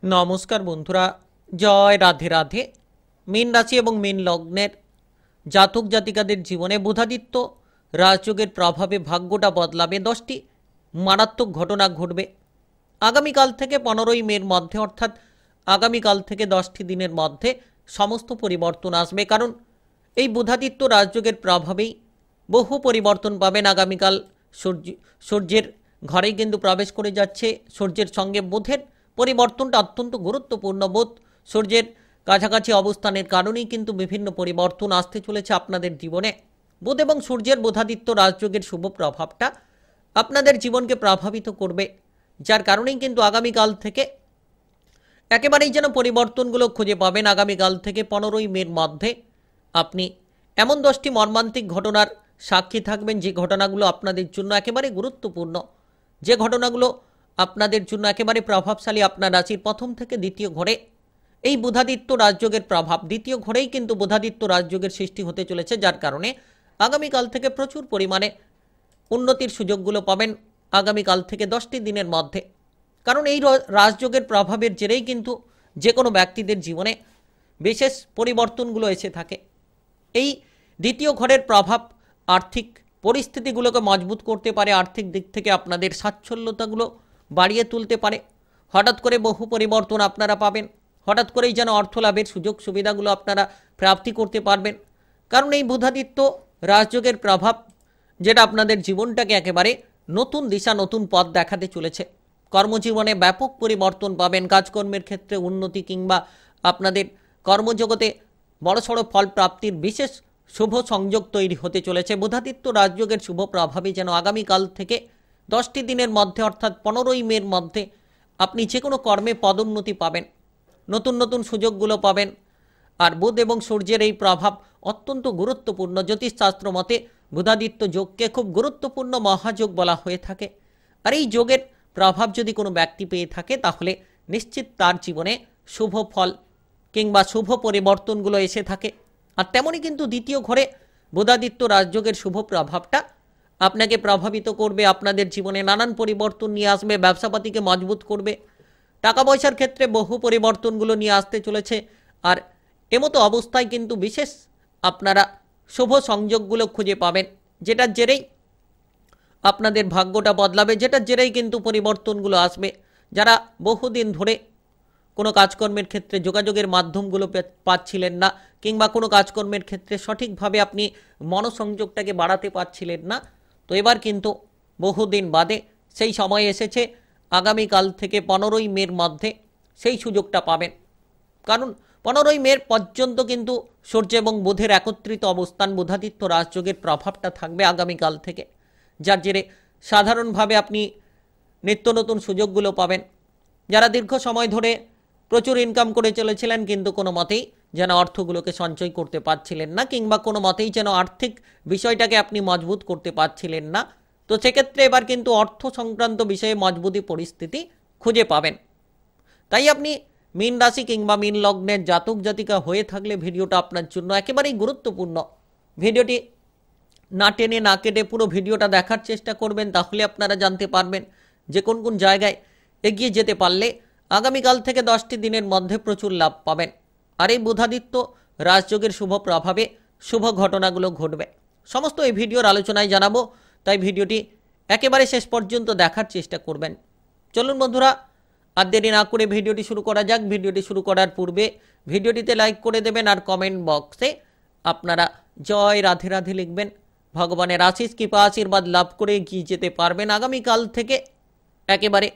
নমস্কার বন্ধুরা, জয় রাধে রাধে। মীন রাশি এবং মীন লগ্নের জাতক জাতিকাদের জীবনে বুধাদিত্য রাজযোগের প্রভাবে ভাগ্যটা বদলাবে। 10টি মারাত্মক ঘটনা ঘটবে আগামীকাল থেকে 15ই মের মধ্যে, অর্থাৎ আগামীকাল থেকে 10টি দিনের মধ্যে সমস্ত পরিবর্তন আসবে। কারণ এই বুধাদিত্য রাজযোগের প্রভাবেই বহু পরিবর্তন পাবেন। আগামীকাল সূর্যের ঘরেই কিন্তু প্রবেশ করে যাচ্ছে। সূর্যের সঙ্গে বুধের পরিবর্তনটা অত্যন্ত গুরুত্বপূর্ণ। বুধ সূর্যের কাছাকাছি অবস্থানের কারণেই কিন্তু বিভিন্ন পরিবর্তন আসতে চলেছে আপনাদের জীবনে। বুধ এবং সূর্যের বুধাদিত্য রাজযোগের শুভ প্রভাবটা আপনাদের জীবনকে প্রভাবিত করবে, যার কারণেই কিন্তু আগামীকাল থেকে একেবারেই যেন পরিবর্তনগুলো খুঁজে পাবেন। আগামীকাল থেকে 15ই মের মধ্যে আপনি এমন 10টি মর্মান্তিক ঘটনার সাক্ষী থাকবেন, যে ঘটনাগুলো আপনাদের জন্য একেবারে গুরুত্বপূর্ণ, যে ঘটনাগুলো আপনাদের জন্য একেবারে প্রভাবশালী। আপনার রাশির প্রথম থেকে দ্বিতীয় ঘরে এই বুধাদিত্য রাজযোগের প্রভাব, দ্বিতীয় ঘরেই কিন্তু বুধাদিত্য রাজযোগের সৃষ্টি হতে চলেছে, যার কারণে আগামীকাল থেকে প্রচুর পরিমাণে উন্নতির সুযোগগুলো পাবেন আগামীকাল থেকে 10টি দিনের মধ্যে। কারণ এই রাজযোগের প্রভাবের জেরেই কিন্তু যে কোনো ব্যক্তিদের জীবনে বিশেষ পরিবর্তনগুলো এসে থাকে। এই দ্বিতীয় ঘরের প্রভাব আর্থিক পরিস্থিতিগুলোকে মজবুত করতে পারে, আর্থিক দিক থেকে আপনাদের স্বাচ্ছল্যতাগুলো বাড়িয়ে তুলতে পারে। হঠাৎ করে বহু পরিবর্তন আপনারা পাবেন, হঠাৎ করেই যেন অর্থ লাভের সুযোগ সুবিধাগুলো আপনারা প্রাপ্তি করতে পারবেন। কারণ এই বুধাদিত্য রাজযোগের প্রভাব, যেটা আপনাদের জীবনটাকে একেবারে নতুন দিশা, নতুন পথ দেখাতে চলেছে। কর্মজীবনে ব্যাপক পরিবর্তন পাবেন, কাজকর্মের ক্ষেত্রে উন্নতি কিংবা আপনাদের কর্মজগতে বড়সড় ফল প্রাপ্তির বিশেষ শুভ সংযোগ তৈরি হতে চলেছে। বুধাদিত্য রাজযোগের শুভ প্রভাবে যেন আগামীকাল থেকে 10টি দিনের মধ্যে, অর্থাৎ 15ই মের মধ্যে আপনি যে কোনো কর্মে পদোন্নতি পাবেন, নতুন নতুন সুযোগগুলো পাবেন। আর বুধ এবং সূর্যের এই প্রভাব অত্যন্ত গুরুত্বপূর্ণ। জ্যোতিষশাস্ত্র মতে বুধাদিত্য যোগকে খুব গুরুত্বপূর্ণ মহাযোগ বলা হয়ে থাকে। আর এই যোগের প্রভাব যদি কোনো ব্যক্তি পেয়ে থাকে, তাহলে নিশ্চিত তার জীবনে শুভ ফল কিংবা শুভ পরিবর্তনগুলো এসে থাকে। আর তেমনই কিন্তু দ্বিতীয় ঘরে বুধাদিত্য রাজযোগের শুভ প্রভাবটা আপনাকে প্রভাবিত করবে, আপনাদের জীবনে নানান পরিবর্তন নিয়ে আসবে, ব্যবসাপাতিকে মজবুত করবে, টাকা পয়সার ক্ষেত্রে বহু পরিবর্তনগুলো নিয়ে আসতে চলেছে। আর এমতো অবস্থায় কিন্তু বিশেষ আপনারা শুভ সংযোগগুলো খুঁজে পাবেন, যেটার জেরেই আপনাদের ভাগ্যটা বদলাবে, যেটার জেরেই কিন্তু পরিবর্তনগুলো আসবে। যারা বহুদিন ধরে কোনো কাজকর্মের ক্ষেত্রে যোগাযোগের মাধ্যমগুলো পাচ্ছিলেন না, কিংবা কোনো কাজকর্মের ক্ষেত্রে সঠিকভাবে আপনি মনোসংযোগটাকে বাড়াতে পারছিলেন না, তো এবার কিন্তু বহুদিন বাদে সেই সময় এসেছে। আগামীকাল থেকে 15ই মের মধ্যে সেই সুযোগটা পাবেন। কারণ 15ই মের পর্যন্ত কিন্তু সূর্য এবং বুধের একত্রিত অবস্থান, বুধাদিত্য রাজযোগের প্রভাবটা থাকবে আগামীকাল থেকে, যার জেরে সাধারণভাবে আপনি নিত্য নতুন সুযোগগুলো পাবেন। যারা দীর্ঘ সময় ধরে প্রচুর ইনকাম করে চলেছিলেন, কিন্তু কোনো মতেই যেন অর্থগুলোকে সঞ্চয় করতে পারছিলেন না, কিংবা কোনো মতেই যেন আর্থিক বিষয়টাকে আপনি মজবুত করতে পারছিলেন না, তো সেক্ষেত্রে এবার কিন্তু অর্থ সংক্রান্ত বিষয়ে মজবুতি পরিস্থিতি খুঁজে পাবেন। তাই আপনি মীন রাশি কিংবা মীন লগ্নের জাতক জাতিকা হয়ে থাকলে ভিডিওটা আপনার জন্য একেবারেই গুরুত্বপূর্ণ। ভিডিওটি না টেনে না কেটে পুরো ভিডিওটা দেখার চেষ্টা করবেন, তাহলে আপনারা জানতে পারবেন যে কোন কোন জায়গায় এগিয়ে যেতে পারলে আগামীকাল থেকে 10টি দিনের মধ্যে প্রচুর লাভ পাবেন। আর এই বুধাদিত্য রাজযোগের শুভ প্রভাবে শুভ ঘটনাগুলো ঘটবে, সমস্ত এই ভিডিওর আলোচনায় জানাবো। তাই ভিডিওটি একেবারে শেষ পর্যন্ত দেখার চেষ্টা করবেন। চলুন বন্ধুরা, আর দেরি না করে ভিডিওটি শুরু করা যাক। ভিডিওটি শুরু করার পূর্বে ভিডিওটিতে লাইক করে দেবেন, আর কমেন্ট বক্সে আপনারা জয় রাধে রাধে লিখবেন। ভগবানের আশিস কৃপা আশীর্বাদ লাভ করে এগিয়ে যেতে পারবেন। আগামীকাল থেকে একেবারে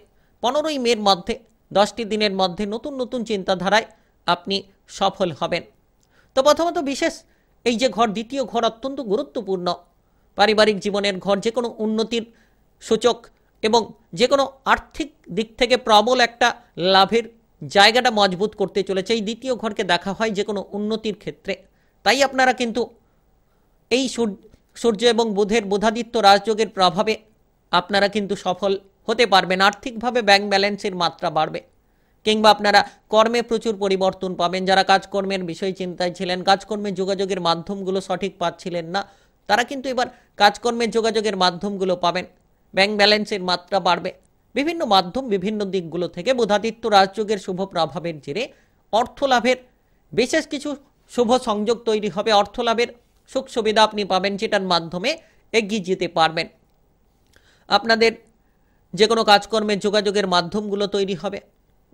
15ই মের মধ্যে 10টি দিনের মধ্যে নতুন নতুন চিন্তাধারায় আপনি সফল হবেন। তো প্রথমত বিশেষ এই যে ঘর, দ্বিতীয় ঘর অত্যন্ত গুরুত্বপূর্ণ। পারিবারিক জীবনের ঘর, যে কোনো উন্নতির সূচক এবং যে কোনো আর্থিক দিক থেকে প্রবল একটা লাভের জায়গাটা মজবুত করতে চলেছে। এই দ্বিতীয় ঘরকে দেখা হয় যে কোনো উন্নতির ক্ষেত্রে। তাই আপনারা কিন্তু এই সূর্য এবং বুধের বুধাদিত্য রাজযোগের প্রভাবে আপনারা কিন্তু সফল হতে পারবেন। আর্থিকভাবে ব্যাংক ব্যালেন্সের মাত্রা বাড়বে, কিংবা আপনারা কর্মে প্রচুর পরিবর্তন পাবেন। যারা কাজকর্মের বিষয় চিন্তায় ছিলেন, কাজকর্মের যোগাযোগের মাধ্যমগুলো সঠিক পাচ্ছিলেন না, তারা কিন্তু এবার কাজকর্মের যোগাযোগের মাধ্যমগুলো পাবেন। ব্যাংক ব্যালেন্সের মাত্রা বাড়বে, বিভিন্ন মাধ্যম বিভিন্ন দিকগুলো থেকে বুধাদিত্য রাজযোগের শুভ প্রভাবের জেরে অর্থ লাভের বিশেষ কিছু শুভ সংযোগ তৈরি হবে। অর্থ লাভের সুখ সুবিধা আপনি পাবেন, যেটার মাধ্যমে এগিয়ে যেতে পারবেন। আপনাদের যে কোনো কাজকর্মের যোগাযোগের মাধ্যমগুলো তৈরি হবে।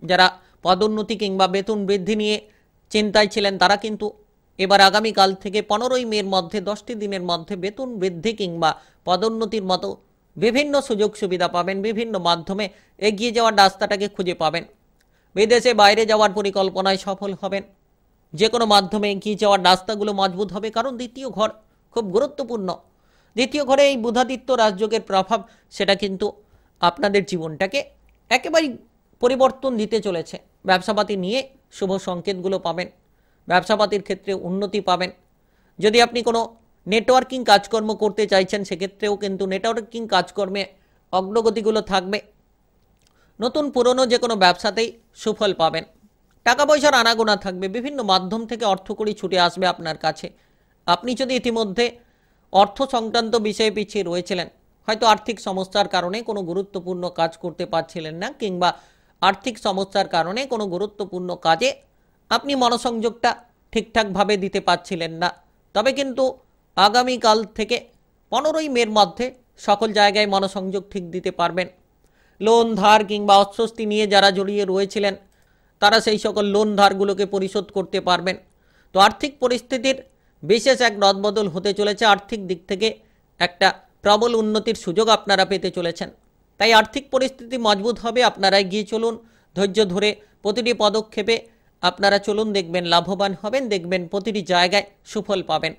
যারা পদোন্নতি কিংবা বেতন বৃদ্ধি নিয়ে চিন্তায় ছিলেন তারা কিন্তু এবার আগামীকাল থেকে 15ই মের মধ্যে 10টি দিনের মধ্যে বেতন বৃদ্ধি কিংবা পদোন্নতির মতো বিভিন্ন সুযোগ সুবিধা পাবেন। বিভিন্ন মাধ্যমে এগিয়ে যাওয়ার রাস্তাটাকে খুঁজে পাবেন। বিদেশে বাইরে যাওয়ার পরিকল্পনায় সফল হবেন। যে কোনো মাধ্যমে এগিয়ে যাওয়ার রাস্তাগুলো মজবুত হবে, কারণ দ্বিতীয় ঘর খুব গুরুত্বপূর্ণ। দ্বিতীয় ঘরে এই বুধাদিত্য রাজযোগের প্রভাব সেটা কিন্তু আপনাদের জীবনটাকে একেবারেই পরিবর্তন দিতে চলেছে। ব্যবসাপাতি নিয়ে শুভ সংকেতগুলো পাবেন। ব্যবসাপাতির ক্ষেত্রে উন্নতি পাবেন। যদি আপনি কোনো নেটওয়ার্কিং কাজকর্ম করতে চাইছেন সেক্ষেত্রেও কিন্তু নেটওয়ার্কিং কাজকর্মে অগ্রগতিগুলো থাকবে। নতুন পুরনো যে কোনো ব্যবসাতেই সুফল পাবেন। টাকা পয়সার আনাগোনা থাকবে। বিভিন্ন মাধ্যম থেকে অর্থকড়ি ছুটে আসবে আপনার কাছে। আপনি যদি ইতিমধ্যে অর্থ সংক্রান্ত বিষয়ে পিছিয়ে রয়েছিলেন, হয়তো আর্থিক সমস্যার কারণে কোনো গুরুত্বপূর্ণ কাজ করতে পারছিলেন না, কিংবা আর্থিক সমস্যার কারণে কোনো গুরুত্বপূর্ণ কাজে আপনি মনোসংযোগটা ঠিকঠাকভাবে দিতে পারছিলেন না, তবে কিন্তু আগামীকাল থেকে 15ই মের মধ্যে সকল জায়গায় মনোসংযোগ ঠিক দিতে পারবেন। লোন ধার কিংবা অস্বস্তি নিয়ে যারা জড়িয়ে রয়েছিলেন তারা সেই সকল লোন ধারগুলোকে পরিশোধ করতে পারবেন। তো আর্থিক পরিস্থিতির বিশেষ এক রদবদল হতে চলেছে। আর্থিক দিক থেকে একটা প্রবল উন্নতির সুযোগ আপনারা পেতে চলেছেন। তাই আর্থিক পরিস্থিতি মজবুত হবে। আপনারা এগিয়ে চলুন, ধৈর্য ধরে প্রতিটি পদক্ষেপে আপনারা চলুন, দেখবেন লাভবান হবেন, দেখবেন প্রতিটি জায়গায় সুফল পাবেন।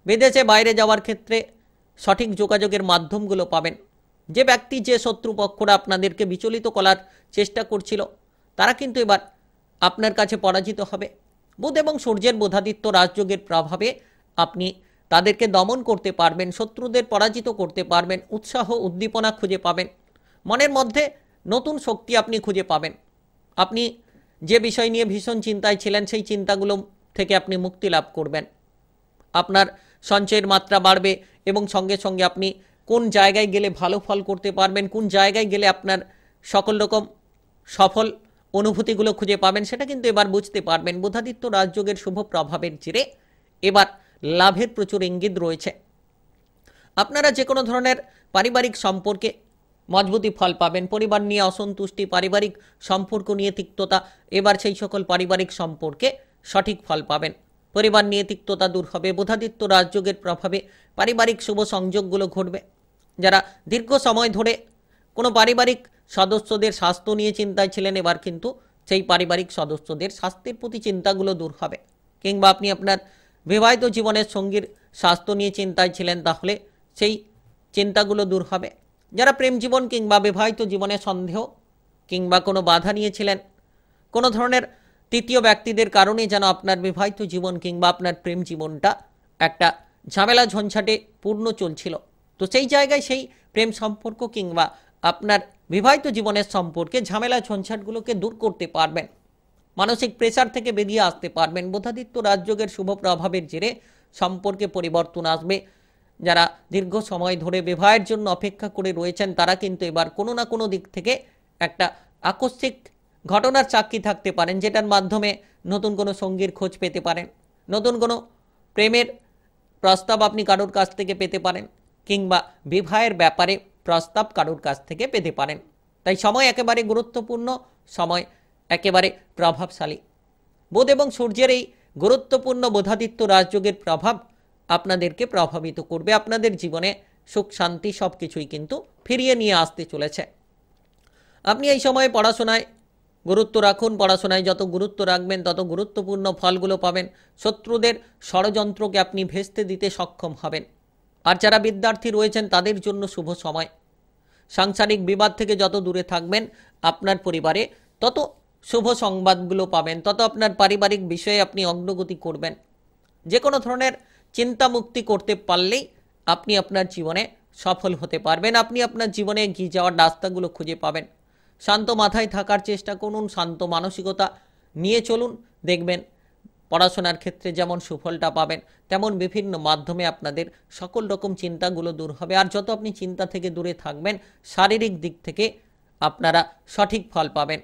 বিদেশে বাইরে যাওয়ার ক্ষেত্রে সঠিক যোগাযোগের মাধ্যমগুলো পাবেন। যে ব্যক্তি যে শত্রুপক্ষরা আপনাদেরকে বিচলিত করার চেষ্টা করছিল তারা কিন্তু এবার আপনার কাছে পরাজিত হবে। বুধ এবং সূর্যের বুধাদিত্য রাজযোগের প্রভাবে আপনি তাদেরকে দমন করতে পারবেন, শত্রুদের পরাজিত করতে পারবেন, উৎসাহ উদ্দীপনা খুঁজে পাবেন, মনের মধ্যে নতুন শক্তি আপনি খুঁজে পাবেন। আপনি যে বিষয় নিয়ে ভীষণ চিন্তায় ছিলেন সেই চিন্তাগুলো থেকে আপনি মুক্তি লাভ করবেন। আপনার সঞ্চয়ের মাত্রা বাড়বে এবং সঙ্গে সঙ্গে আপনি কোন জায়গায় গেলে ভালো ফল করতে পারবেন, কোন জায়গায় গেলে আপনার সকল রকম সফল অনুভূতিগুলো খুঁজে পাবেন সেটা কিন্তু এবার বুঝতে পারবেন। বুধাদিত্য রাজযোগের শুভ প্রভাবের জেরে এবার লাভের প্রচুর ইঙ্গিত রয়েছে। আপনারা যে কোনো ধরনের পারিবারিক সম্পর্কে মজবুতি ফল পাবেন। পরিবার নিয়ে অসন্তুষ্টি, পারিবারিক সম্পর্ক নিয়ে তিক্ততা, এবার সেই সকল পারিবারিক সম্পর্কে সঠিক ফল পাবেন। পরিবার নিয়ে তিক্ততা দূর হবে। বুধাদিত্য রাজযোগের প্রভাবে পারিবারিক শুভ সংযোগগুলো ঘটবে। যারা দীর্ঘ সময় ধরে কোনো পারিবারিক সদস্যদের স্বাস্থ্য নিয়ে চিন্তায় ছিলেন এবার কিন্তু সেই পারিবারিক সদস্যদের স্বাস্থ্যের প্রতি চিন্তাগুলো দূর হবে। কিংবা আপনি আপনার বিবাহিত জীবনের সঙ্গীর স্বাস্থ্য নিয়ে চিন্তায় ছিলেন তাহলে সেই চিন্তাগুলো দূর হবে। যারা প্রেম জীবন কিংবা বিবাহিত জীবনে সন্দেহ কিংবা কোনো বাধা নিয়েছিলেন, কোনো ধরনের তৃতীয় ব্যক্তিদের কারণে যেন আপনার বিবাহিত জীবন কিংবা আপনার প্রেম জীবনটা একটা ঝামেলা ঝঞ্ঝাটে পূর্ণ চলছিল, তো সেই জায়গায় সেই প্রেম সম্পর্ক কিংবা আপনার বিবাহিত জীবনের সম্পর্কে ঝামেলা ঝঞ্ঝাটগুলোকে দূর করতে পারবেন। মানসিক প্রেসার থেকে বেরিয়ে আসতে পারবেন। বুধাদিত্য রাজযোগের শুভ প্রভাবের জেরে সম্পর্কে পরিবর্তন আসবে। যারা দীর্ঘ সময় ধরে বিবাহের জন্য অপেক্ষা করে রয়েছেন তারা কিন্তু এবার কোনো না কোনো দিক থেকে একটা আকস্মিক ঘটনার সাক্ষী থাকতে পারেন, যেটার মাধ্যমে নতুন কোনো সঙ্গীর খোঁজ পেতে পারেন, নতুন কোনো প্রেমের প্রস্তাব আপনি কারোর কাছ থেকে পেতে পারেন, কিংবা বিবাহের ব্যাপারে প্রস্তাব কারোর কাছ থেকে পেতে পারেন। তাই সময় একেবারে গুরুত্বপূর্ণ, সময় একেবারে প্রভাবশালী। বুধ এবং সূর্যের এই গুরুত্বপূর্ণ বুধাদিত্য রাজযোগের প্রভাব আপনাদেরকে প্রভাবিত করবে। আপনাদের জীবনে সুখ শান্তি সব কিছুই কিন্তু ফিরিয়ে নিয়ে আসতে চলেছে। আপনি এই সময়ে পড়াশোনায় গুরুত্ব রাখুন। পড়াশোনায় যত গুরুত্ব রাখবেন তত গুরুত্বপূর্ণ ফলগুলো পাবেন। শত্রুদের ষড়যন্ত্রকে আপনি ভেস্তে দিতে সক্ষম হবেন। আর যারা বিদ্যার্থী রয়েছেন তাদের জন্য শুভ সময়। সাংসারিক বিবাদ থেকে যত দূরে থাকবেন আপনার পরিবারে তত শুভ সংবাদগুলো পাবেন, তত আপনার পারিবারিক বিষয়ে আপনি অগ্রগতি করবেন। যে কোনো ধরনের চিন্তা মুক্তি করতে পারলেই আপনি আপনার জীবনে সফল হতে পারবেন। আপনি আপনার জীবনে এগিয়ে যাওয়ার রাস্তাগুলো খুঁজে পাবেন। শান্ত মাথায় থাকার চেষ্টা করুন, শান্ত মানসিকতা নিয়ে চলুন, দেখবেন পড়াশোনার ক্ষেত্রে যেমন সুফলটা পাবেন তেমন বিভিন্ন মাধ্যমে আপনাদের সকল রকম চিন্তাগুলো দূর হবে। আর যত আপনি চিন্তা থেকে দূরে থাকবেন শারীরিক দিক থেকে আপনারা সঠিক ফল পাবেন।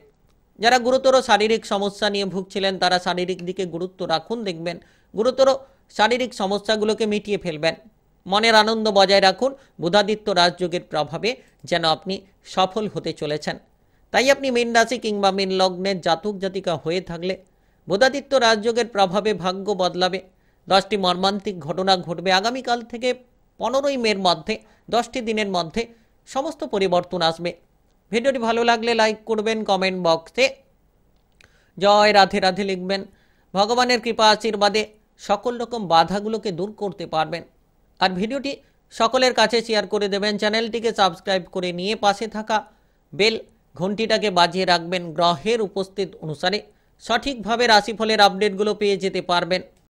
যারা গুরুতর শারীরিক সমস্যা নিয়ে ভুগছিলেন তারা শারীরিক দিকে গুরুত্ব রাখুন, দেখবেন গুরুতর শারীরিক সমস্যাগুলোকে মিটিয়ে ফেলবেন। মনের আনন্দ বজায় রাখুন, বুধাদিত্য রাজযোগের প্রভাবে যেন আপনি সফল হতে চলেছেন। তাই আপনি মীন রাশি কিংবা মীন লগ্নের জাতক জাতিকা হয়ে থাকলে বুধাদিত্য রাজযোগের প্রভাবে ভাগ্য বদলাবে। 10টি মর্মান্তিক ঘটনা ঘটবে আগামীকাল থেকে 15ই মের মধ্যে। 10টি দিনের মধ্যে সমস্ত পরিবর্তন আসবে। ভিডিওটি ভালো লাগলে লাইক করবেন, কমেন্ট বক্সে জয় রাধে রাধে লিখবেন। ভগবানের কৃপা আশীর্বাদে সকল রকম বাধাগুলোকে দূর করতে পারবেন। আর ভিডিওটি সকলের কাছে শেয়ার করে দেবেন। চ্যানেলটিকে সাবস্ক্রাইব করে নিয়ে পাশে থাকা বেল ঘন্টিটাকে বাজিয়ে রাখবেন। গ্রহের উপস্থিত অনুসারে সঠিকভাবে রাশিফলের আপডেটগুলো পেয়ে যেতে পারবেন।